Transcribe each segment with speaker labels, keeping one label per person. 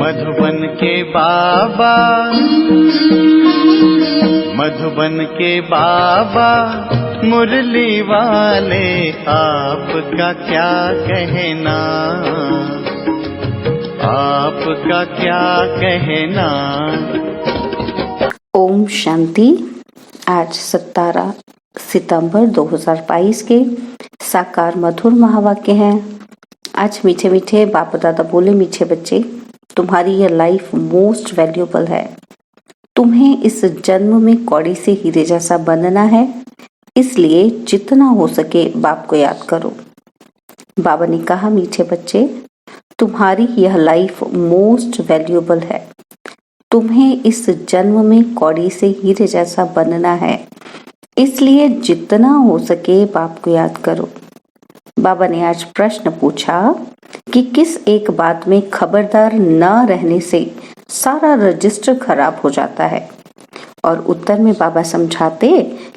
Speaker 1: मधुबन के बाबा, मधुबन के बाबा मुरली वाले, आपका क्या कहना, आपका क्या कहना।
Speaker 2: ओम शांति। आज 17 सितंबर 2022 के साकार मधुर महावाक्य हैं। आज मीठे मीठे बाप दादा बोले, मीठे बच्चे, तुम्हारी यह लाइफ मोस्ट वैल्यूएबल है। तुम्हें इस जन्म में कौड़ी से हीरे जैसा बनना है, इसलिए जितना हो सके बाप को याद करो। बाबा ने कहा, मीठे बच्चे, तुम्हारी यह लाइफ मोस्ट वैल्यूएबल है। तुम्हें इस जन्म में कौड़ी से हीरे जैसा बनना है, इसलिए जितना हो सके बाप को याद करो। बाबा ने आज प्रश्न पूछा कि किस एक बात में खबरदार न रहने से सारा रजिस्टर खराब हो जाता है। और उत्तर में बाबा समझाते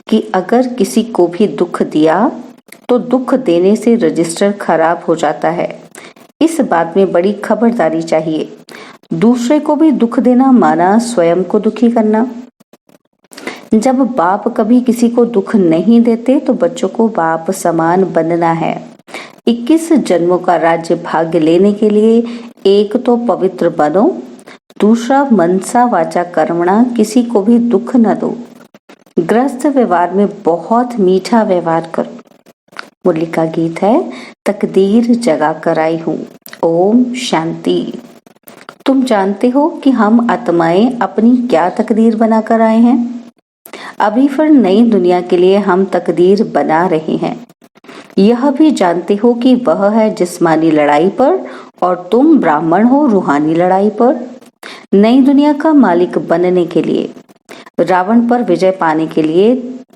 Speaker 2: कि अगर किसी को भी दुख दिया तो दुख देने से रजिस्टर खराब हो जाता है। इस बात में बड़ी खबरदारी चाहिए। दूसरे को भी दुख देना माना स्वयं को दुखी करना। जब बाप कभी किसी को दुख नहीं देते तो बच्चों को बाप समान बनना है। 21 जन्मों का राज्य भाग्य लेने के लिए एक तो पवित्र बनो, दूसरा मनसा वाचा कर्मणा किसी को भी दुख न दो। गृहस्थ व्यवहार में बहुत मीठा व्यवहार करो। मुरली का गीत है, तकदीर जगा कर आई हूँ। ओम शांति। तुम जानते हो कि हम आत्माएं अपनी क्या तकदीर बनाकर आए हैं? अभी फिर नई दुनिया के लिए हम तकदीर बना रहे हैं। यह भी जानते हो कि वह है जिस्मानी लड़ाई पर और तुम ब्राह्मण हो रूहानी लड़ाई पर। नई दुनिया का मालिक बनने के लिए, रावण पर विजय पाने के लिए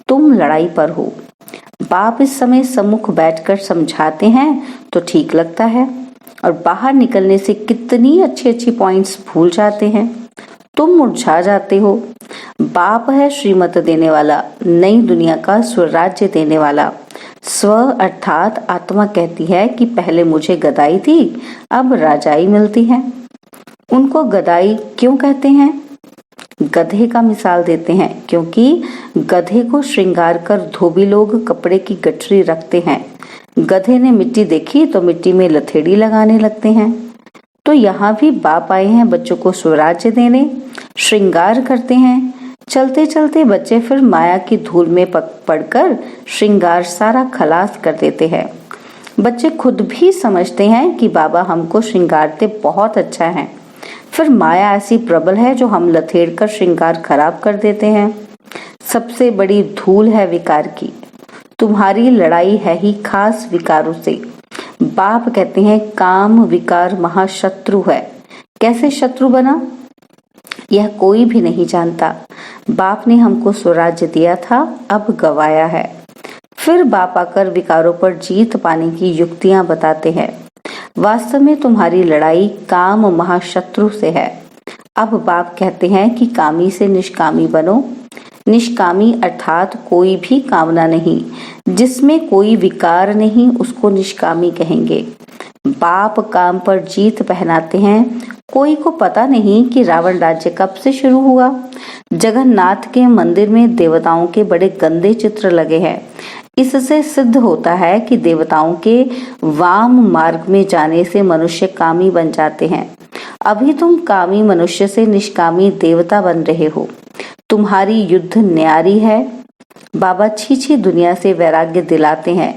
Speaker 2: तुम लड़ाई पर हो। बाप इस समय सम्मुख बैठकर समझाते हैं तो ठीक लगता है, और बाहर निकलने से कितनी अच्छी अच्छी पॉइंट्स भूल जाते हैं। तुम मुरझा जाते हो। बाप है श्रीमत देने वाला, नई दुनिया का स्वराज्य देने वाला। स्व अर्थात आत्मा कहती है कि पहले मुझे गदाई थी, अब राजाई मिलती है। उनको गदाई क्यों कहते हैं? गधे का मिसाल देते हैं, क्योंकि गधे को श्रृंगार कर धोबी लोग कपड़े की गठरी रखते हैं। गधे ने मिट्टी देखी तो मिट्टी में लथेड़ी लगाने लगते हैं। तो यहाँ भी बाप आए हैं बच्चों को स्वराज्य देने, श्रृंगार करते हैं। चलते चलते बच्चे फिर माया की धूल में पड़कर श्रृंगार सारा खलास कर देते हैं। बच्चे खुद भी समझते हैं कि बाबा हमको श्रृंगारते बहुत अच्छा है, फिर माया ऐसी प्रबल है जो हम लथेड़ कर श्रृंगार खराब कर देते हैं। सबसे बड़ी धूल है विकार की। तुम्हारी लड़ाई है ही खास विकारों से। बाप कहते हैं काम विकार महाशत्रु है। कैसे शत्रु बना, यह कोई भी नहीं जानता। बाप ने हमको स्वराज्य दिया था, अब गवाया है। फिर बाप आकर विकारों पर जीत पाने की युक्तियां बताते हैं। वास्तव में तुम्हारी लड़ाई काम महाशत्रु से है। अब बाप कहते हैं कि कामी से निष्कामी बनो। निष्कामी अर्थात कोई भी कामना नहीं, जिसमें कोई विकार नहीं, उसको निष्कामी कहेंगे। बाप काम पर जीत पहनाते हैं। कोई को पता नहीं कि रावण राज्य कब से शुरू हुआ। जगन्नाथ के मंदिर में देवताओं के बड़े गंदे चित्र लगे हैं। इससे सिद्ध होता है कि देवताओं के वाम मार्ग में जाने से मनुष्य कामी बन जाते हैं। अभी तुम कामी मनुष्य से निष्कामी देवता बन रहे हो। तुम्हारी युद्ध न्यारी है। बाबा छीछी दुनिया से वैराग्य दिलाते हैं।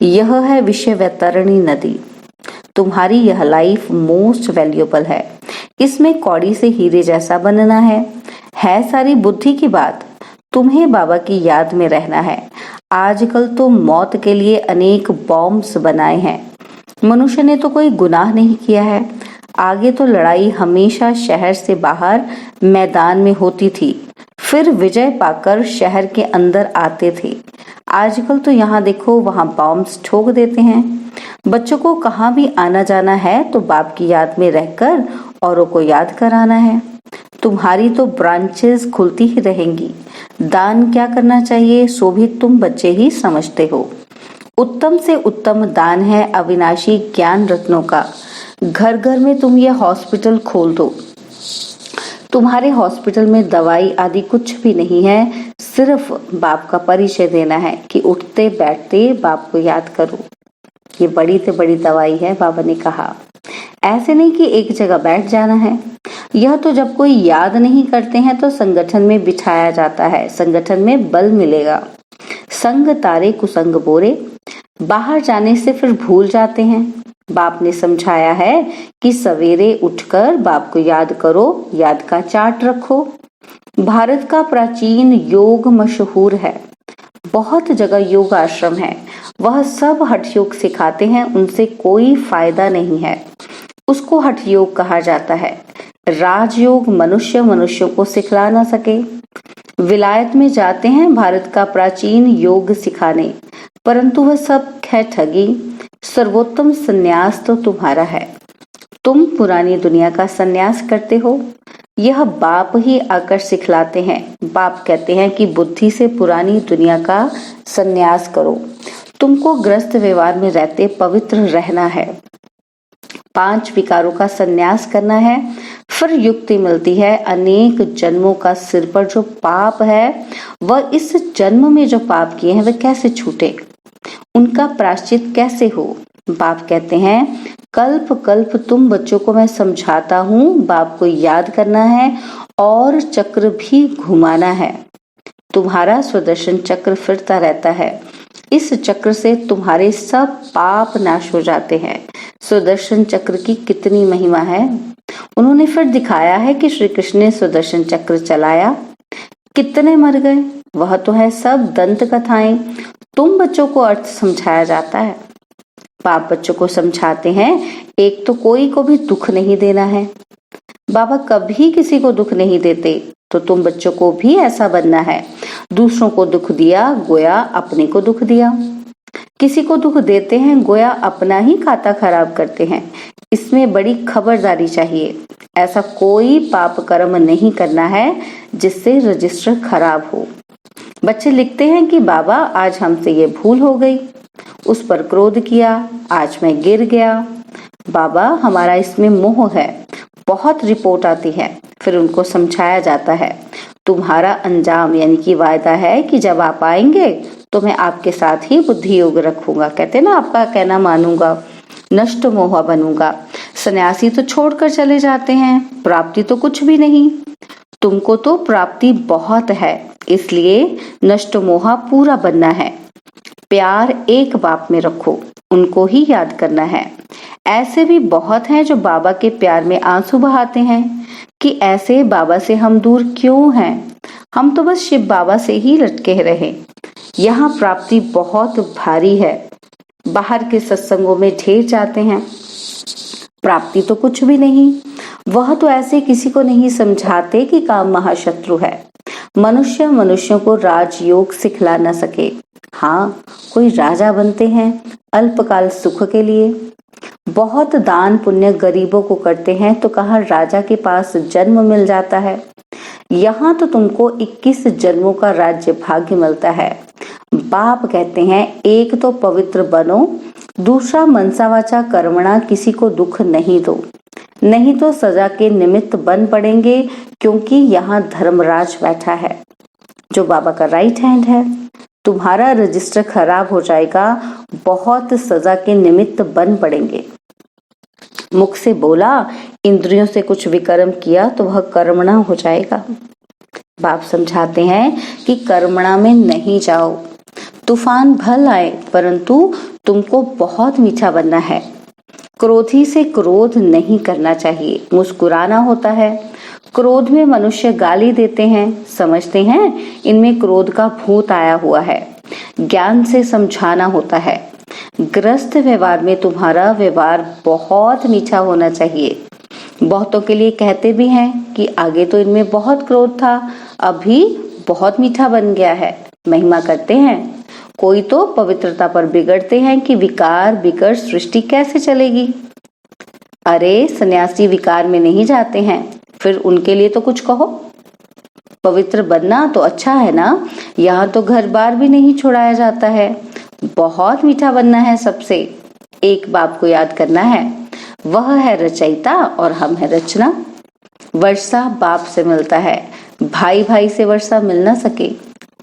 Speaker 2: यह है विषय वैतरणी नदी। तुम्हारी यह लाइफ मोस्ट वैल्यूएबल है। इसमें कौड़ी से हीरे जैसा बनना है सारी बुद्धि की बात। तुम्हें बाबा की याद में रहना है। आजकल तो मौत के लिए अनेक बॉम्ब्स बनाए हैं। मनुष्य ने तो कोई गुनाह नहीं किया है। आगे तो लड़ाई हमेशा शहर से बाहर मैदान में होती थी, फिर विजय पाकर शहर के अंदर आते थे। आजकल तो यहाँ देखो वहाँ बॉम्ब्स ठोक देते हैं। बच्चों को कहाँ भी आना जाना है तो बाप की याद में रहकर औरों को याद कराना है। तुम्हारी तो ब्रांचेस खुलती ही रहेंगी। दान क्या करना चाहिए सो भी तुम बच्चे ही समझते हो। उत्तम से उत्तम दान है अविनाशी ज्ञान रत्नों का। घर घर में तुम ये हॉस्पिटल खोल दो। तुम्हारे हॉस्पिटल में दवाई आदि कुछ भी नहीं है, सिर्फ बाप का परिचय देना है कि उठते बैठते बाप को याद करो। ये बड़ी से बड़ी दवाई है, बाबा ने कहा। ऐसे नहीं कि एक जगह बैठ जाना है। यह तो जब कोई याद नहीं करते हैं तो संगठन में बिठाया जाता है, संगठन में बल मिलेगा। संग तारे कुसंग बोरे, बाहर जाने से फिर भूल जाते हैं। बाप ने समझाया है कि सवेरे उठकर बाप को याद करो, याद का चार्ट रखो। भारत का प्राचीन योग मशहूर है, बहुत जगह योग आश्रम है, वह सब हठ योग सिखाते हैं, उनसे कोई फायदा नहीं है। उसको हठ योग कहा जाता है। राजयोग मनुष्यों को सिखला ना सके। विलायत में जाते हैं भारत का प्राचीन योग सिखाने, परंतु वह सब है ठगी। सर्वोत्तम संन्यास तो तुम्हारा है, तुम पुरानी दुनिया का संन्यास करते हो। यह बाप ही आकर सिखलाते हैं। बाप कहते हैं कि बुद्धि से पुरानी दुनिया का संन्यास करो। तुमको ग्रस्त व्यवहार में रहते पवित्र रहना है, 5 विकारों का संन्यास करना है। फिर युक्ति मिलती है, अनेक जन्मों का सिर पर जो पाप है, वह इस जन्म में जो पाप किए हैं वह कैसे छूटे, उनका प्रायश्चित कैसे हो। बाप कहते हैं, कल्प कल्प तुम बच्चों को मैं समझाता हूँ, बाप को याद करना है और चक्र भी घुमाना है। तुम्हारा स्वदर्शन चक्र फिरता रहता है, इस चक्र से तुम्हारे सब पाप नाश हो जाते हैं। सुदर्शन चक्र की कितनी महिमा है। उन्होंने फिर दिखाया है कि श्री कृष्ण ने सुदर्शन चक्र चलाया, कितने मर गए। वह तो है सब दंत कथाएं, तुम बच्चों को अर्थ समझाया जाता है। बाप बच्चों को समझाते हैं, एक तो कोई को भी दुख नहीं देना है। बाबा कभी किसी को दुख नहीं देते, तो तुम बच्चों को भी ऐसा बनना है। दूसरों को दुख दिया गोया अपने को दुख दिया। किसी को दुख देते हैं गोया अपना ही खाता खराब करते हैं। इसमें बड़ी खबरदारी चाहिए। ऐसा कोई पाप कर्म नहीं करना है जिससे रजिस्टर खराब हो। बच्चे लिखते हैं कि बाबा आज हमसे ये भूल हो गई, उस पर क्रोध किया, आज मैं गिर गया। बाबा हमारा इसमें मोह है। बहुत रिपोर्ट आती है, फिर उनको समझाया जाता है, तुम्हारा अंजाम यानी कि वायदा है कि जब आप आएंगे तो मैं आपके साथ ही बुद्धि योग रखूंगा। कहते ना, आपका कहना मानूंगा, नष्ट मोह बनूंगा। सन्यासी तो छोड़कर चले जाते हैं, प्राप्ति तो कुछ भी नहीं। तुमको तो प्राप्ति बहुत है, इसलिए नष्ट मोह पूरा बनना है। प्यार एक बाप में रखो, उनको ही याद करना है। ऐसे भी बहुत हैं जो बाबा के प्यार में आंसू बहाते हैं कि ऐसे बाबा से हम दूर क्यों हैं, हम तो बस शिव बाबा से ही लटके रहे। यहाँ प्राप्ति बहुत भारी है। बाहर के सत्संगों में ढेर जाते हैं, प्राप्ति तो कुछ भी नहीं। वह तो ऐसे किसी को नहीं समझाते कि काम महाशत्रु है। मनुष्यों को राजयोग सिखला न सके। हाँ, कोई राजा बनते हैं अल्पकाल सुख के लिए। बहुत दान पुण्य गरीबों को करते हैं तो कहा राजा के पास जन्म मिल जाता है। यहाँ तो तुमको 21 जन्मों का राज्य भाग्य मिलता है। बाप कहते हैं, एक तो पवित्र बनो, दूसरा मनसा वाचा कर्मणा किसी को दुख नहीं दो, नहीं तो सजा के निमित्त बन पड़ेंगे, क्योंकि यहाँ धर्मराज बैठा है जो बाबा का राइट हैंड है। तुम्हारा रजिस्टर खराब हो जाएगा, बहुत सजा के निमित्त बन पड़ेंगे। मुख से बोला, इंद्रियों से कुछ विकर्म किया तो वह कर्मणा हो जाएगा। बाप समझाते हैं कि कर्मणा में नहीं जाओ। तूफान भल आए, परंतु तुमको बहुत मीठा बनना है। क्रोधी से क्रोध नहीं करना चाहिए, मुस्कुराना होता है। क्रोध में मनुष्य गाली देते हैं, समझते हैं इनमें क्रोध का भूत आया हुआ है। ज्ञान से समझाना होता है। ग्रस्त व्यवहार में तुम्हारा व्यवहार बहुत मीठा होना चाहिए। बहुतों के लिए कहते भी हैं कि आगे तो इनमें बहुत क्रोध था, अभी बहुत मीठा बन गया है। महिमा करते हैं। कोई तो पवित्रता पर बिगड़ते हैं कि विकार बिगड़ सृष्टि कैसे चलेगी। अरे सन्यासी विकार में नहीं जाते हैं, फिर उनके लिए तो कुछ कहो। पवित्र बनना तो अच्छा है ना, यहाँ तो घर बार भी नहीं छुड़ाया जाता है। बहुत मीठा बनना है सबसे, एक बाप को याद करना है। वह है रचयिता और हम है रचना। वर्षा बाप से मिलता है, भाई भाई से वर्षा मिल ना सके।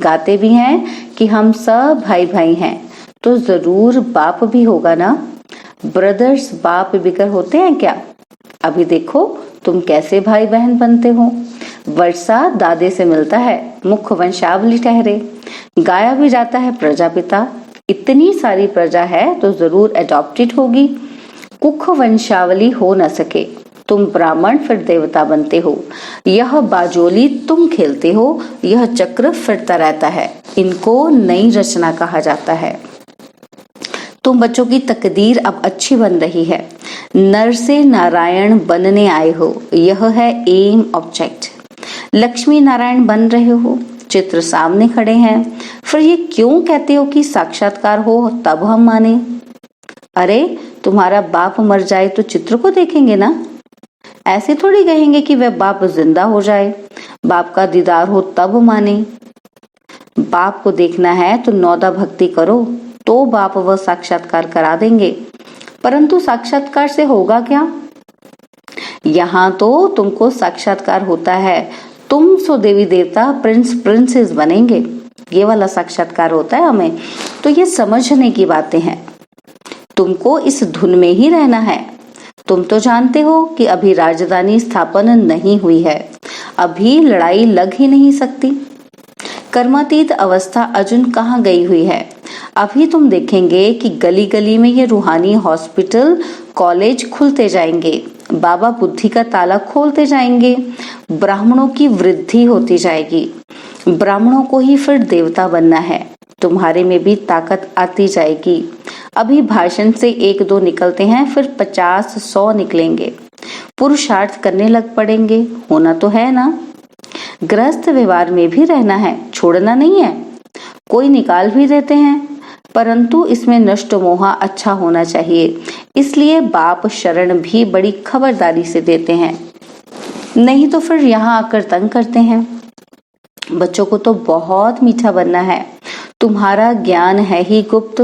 Speaker 2: गाते भी हैं कि हम सब भाई भाई हैं, तो जरूर बाप भी होगा ना। ब्रदर्स बाप बिगर होते हैं क्या? अभी देखो तुम कैसे भाई बहन बनते हो। वर्षा दादे से मिलता है, मुख्य वंशावली ठहरे। गाया भी जाता है प्रजापिता, इतनी सारी प्रजा है तो जरूर एडॉप्टेड होगी। कुख वंशावली हो न सके, तुम ब्राह्मण फिर देवता बनते हो। यह बाजोली तुम खेलते हो, यह चक्र फिरता रहता है। इनको नई रचना कहा जाता है। तुम बच्चों की तकदीर अब अच्छी बन रही है। नर से नारायण बनने आए हो, यह है एम ऑब्जेक्ट। लक्ष्मी नारायण बन रहे हो, चित्र सामने खड़े हैं। फिर ये क्यों कहते हो कि साक्षात्कार हो तब हम माने? अरे तुम्हारा बाप मर जाए तो चित्र को देखेंगे ना। ऐसे थोड़ी कहेंगे कि वह बाप जिंदा हो जाए, बाप का दीदार हो तब माने। बाप को देखना है तो नौदा भक्ति करो, तो बाप वह साक्षात्कार करा देंगे। परंतु साक्षात्कार से होगा क्या? यहाँ तो तुमको साक्षात्कार होता है, तुम सो देवी देवता प्रिंस प्रिंसेस बनेंगे, ये वाला साक्षात्कार होता है हमें। तो ये समझने की बातें हैं, तुमको इस धुन में ही रहना है। तुम तो जानते हो कि अभी राजधानी स्थापन नहीं हुई है, अभी लड़ाई लग ही नहीं सकती। कर्मातीत अवस्था अर्जुन कहाँ गई हुई है? अभी तुम देखेंगे कि गली गली में ये रूहानी हॉस्पिटल कॉलेज खुलते जाएंगे, बाबा बुद्धि का ताला खोलते जाएंगे, ब्राह्मणों की वृद्धि होती जाएगी। ब्राह्मणों को ही फिर देवता बनना है, तुम्हारे में भी ताकत आती जाएगी। अभी भाषण से 1-2 निकलते हैं, फिर 50-100 निकलेंगे। पुरुषार्थ करने लग पड़ेंगे, होना तो है ना। गृहस्थ व्यवहार में भी रहना है, छोड़ना नहीं है। कोई निकाल भी देते हैं, परंतु इसमें नष्ट मोह अच्छा होना चाहिए, इसलिए बाप शरण भी बड़ी खबरदारी से देते हैं, नहीं तो फिर यहाँ आकर तंग करते हैं। बच्चों को तो बहुत मीठा बनना है, तुम्हारा ज्ञान है ही गुप्त।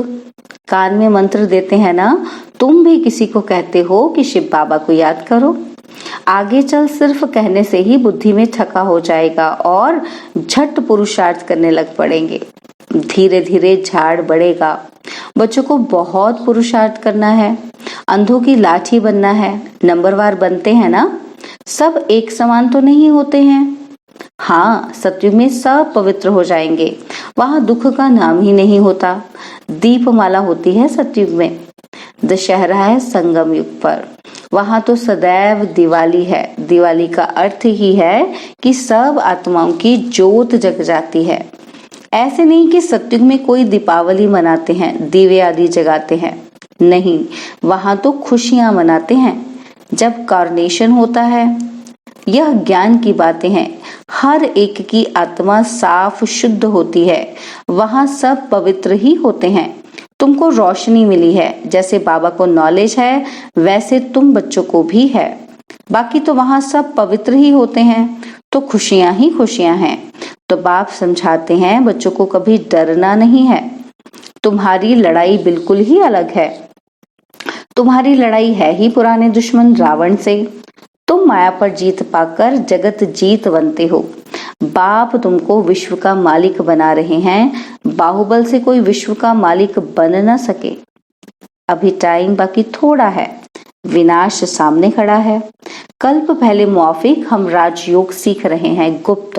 Speaker 2: कान में मंत्र देते हैं ना, तुम भी किसी को कहते हो कि शिव बाबा को याद करो। आगे चल सिर्फ कहने से ही बुद्धि में ठका हो जाएगा और झट पुरुषार्थ करने लग पड़ेंगे। धीरे धीरे झाड़ बढ़ेगा। बच्चों को बहुत पुरुषार्थ करना है, अंधों की लाठी बनना है। नंबरवार बनते हैं ना, सब एक समान तो नहीं होते हैं। हाँ, सतयुग में सब पवित्र हो जाएंगे, वहां दुख का नाम ही नहीं होता। दीपमाला होती है सतयुग में, दशहरा है संगम युग पर, वहां तो सदैव दिवाली है। दिवाली का अर्थ ही है कि सब आत्माओं की जोत जग जाती है। ऐसे नहीं कि सतयुग में कोई दीपावली मनाते हैं, दिवे आदि जगाते हैं, नहीं, वहां तो खुशियां मनाते हैं जब कार्नेशन होता है। यह ज्ञान की बातें हैं, हर एक की आत्मा साफ शुद्ध होती है, वहां सब पवित्र ही होते हैं। तुमको रोशनी मिली है, जैसे बाबा को नॉलेज है वैसे तुम बच्चों को भी है। बाकी तो वहां सब पवित्र ही होते हैं, तो खुशियां ही खुशियां हैं। तो बाप समझाते हैं बच्चों को कभी डरना नहीं है, तुम्हारी लड़ाई बिल्कुल ही अलग है। तुम्हारी लड़ाई है ही पुराने दुश्मन रावण से। तुम माया पर जीत पाकर जगत जीत बनते हो। बाप तुमको विश्व का मालिक बना रहे हैं, बाहुबल से कोई विश्व का मालिक बन न सके। अभी टाइम बाकी थोड़ा है, विनाश सामने खड़ा है। कल्प पहले मौफिक हम राजयोग सीख रहे हैं, गुप्त।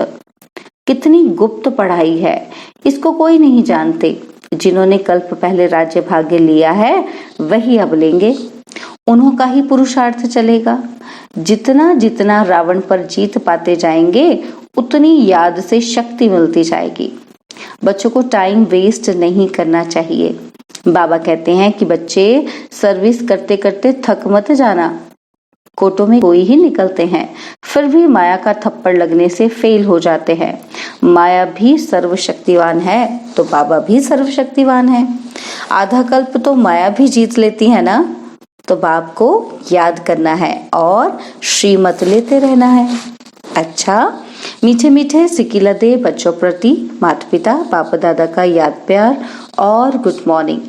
Speaker 2: कितनी गुप्त पढ़ाई है, इसको कोई नहीं जानते। जिन्होंने कल्प पहले राज्य भाग्य लिया है वही अब लेंगे, उन्हों का ही पुरुषार्थ चलेगा। जितना जितना रावण पर जीत पाते जाएंगे उतनी याद से शक्ति मिलती जाएगी। बच्चों को टाइम वेस्ट नहीं करना चाहिए। बाबा कहते हैं कि बच्चे सर्विस करते करते थक मत जाना। कोटों में कोई ही निकलते हैं, फिर भी माया का थप्पड़ लगने से फेल हो जाते हैं। माया भी सर्वशक्तिवान है तो बाबा भी सर्वशक्तिवान है। आधा कल्प तो माया भी जीत लेती है ना, तो बाप को याद करना है और श्रीमत लेते रहना है। अच्छा, मीठे मीठे सिकिला दे बच्चों प्रति माता पिता बाप दादा का याद प्यार और गुड मॉर्निंग।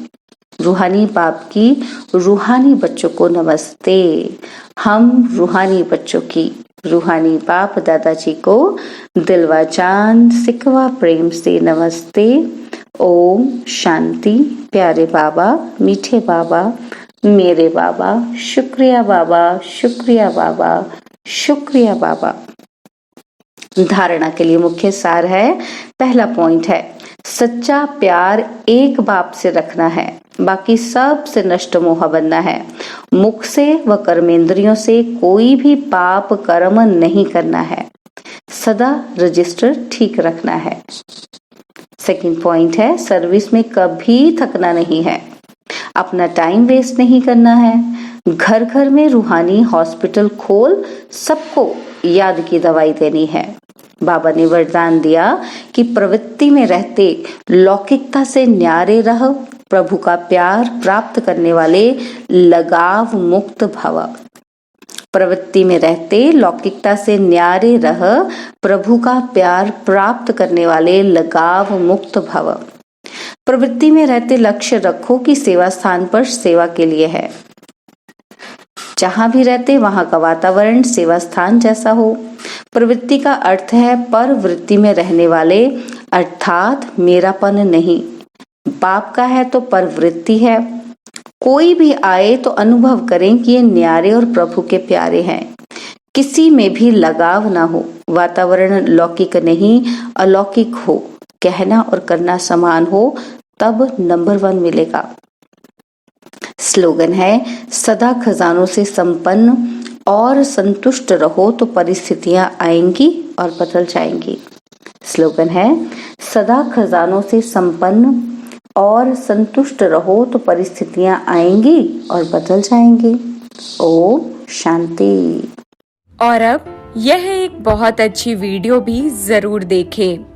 Speaker 2: रूहानी बाप की रूहानी बच्चों को नमस्ते। हम रूहानी बच्चों की रूहानी बाप दादाजी को दिलवा जान सिकवा प्रेम से नमस्ते। ओम शांति। प्यारे बाबा, मीठे बाबा, मेरे बाबा, शुक्रिया बाबा, शुक्रिया बाबा, शुक्रिया बाबा। धारणा के लिए मुख्य सार है, पहला पॉइंट है सच्चा प्यार एक बाप से रखना है, बाकी सब से नष्ट मोह बनना है। मुख से व कर्मेंद्रियों से कोई भी पाप कर्म नहीं करना है, सदा रजिस्टर ठीक रखना है। सेकंड पॉइंट है सर्विस में कभी थकना नहीं है, अपना टाइम वेस्ट नहीं करना है। घर घर में रूहानी हॉस्पिटल खोल सबको याद की दवाई देनी है। बाबा ने वरदान दिया कि प्रवृत्ति में रहते लौकिकता से न्यारे रह, प्रभु का प्यार प्राप्त करने वाले लगाव मुक्त भव। प्रवृत्ति में रहते लौकिकता से न्यारे रह, प्रभु का प्यार प्राप्त करने वाले लगाव मुक्त भव। प्रवृत्ति में रहते लक्ष्य रखो कि सेवा स्थान पर सेवा के लिए है। जहां भी रहते वहां का वातावरण सेवा स्थान जैसा हो। प्रवृत्ति का अर्थ है पर वृत्ति में रहने वाले, अर्थात मेरापन नहीं। बाप का है तो परवृत्ति है। कोई भी आए तो अनुभव करें कि ये न्यारे और प्रभु के प्यारे हैं। किसी में भी लगाव ना हो। वातावरण लौकिक नहीं अलौकिक हो, कहना और करना समान हो, तब नंबर 1 मिलेगा। स्लोगन है सदा खजानों से संपन्न और संतुष्ट रहो तो परिस्थितियां आएंगी और बदल जाएंगी। स्लोगन है सदा खजानों से संपन्न और संतुष्ट रहो तो परिस्थितियां आएंगी और बदल जाएंगी। ओम शांति।
Speaker 3: और अब यह एक बहुत अच्छी वीडियो भी जरूर देखें।